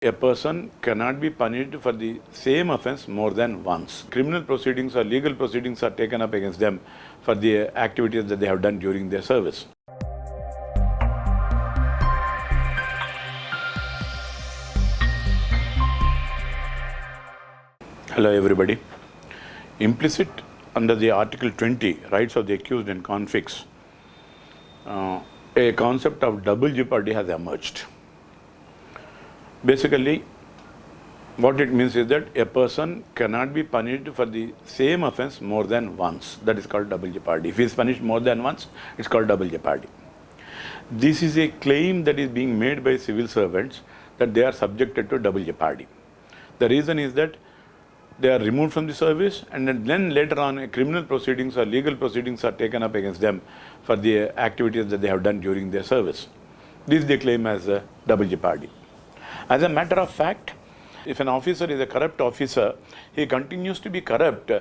A person cannot be punished for the same offense more than once. Criminal proceedings or legal proceedings are taken up against them for the activities that they have done during their service. Hello everybody. Implicit under the Article 20, Rights of the Accused and Convicts, a concept of double jeopardy has emerged. Basically, what it means is that a person cannot be punished for the same offense more than once. That is called double jeopardy. If he is punished more than once, it's called double jeopardy. This is a claim that is being made by civil servants that they are subjected to double jeopardy. The reason is that they are removed from the service, and then later on criminal proceedings or legal proceedings are taken up against them for the activities that they have done during their service. This they claim as a double jeopardy. As a matter of fact, if an officer is a corrupt officer, he continues to be corrupt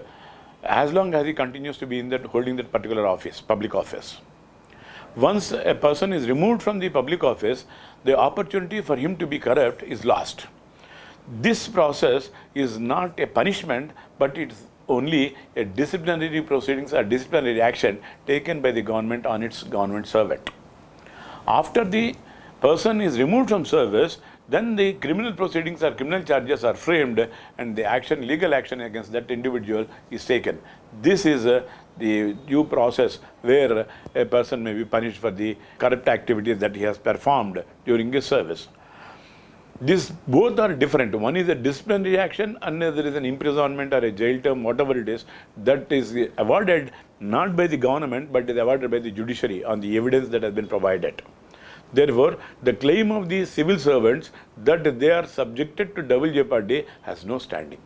as long as he continues to be in that, holding that particular office, public office. Once a person is removed from the public office, the opportunity for him to be corrupt is lost. This process is not a punishment, but it's only a disciplinary proceedings or disciplinary action taken by the government on its government servant. After the person is removed from service, then the criminal proceedings or criminal charges are framed and the action, legal action against that individual is taken. This is the due process where a person may be punished for the corrupt activities that he has performed during his service. These both are different. One is a disciplinary action, another is an imprisonment or a jail term, whatever it is, that is awarded not by the government but is awarded by the judiciary on the evidence that has been provided. Therefore, the claim of the civil servants that they are subjected to double jeopardy has no standing.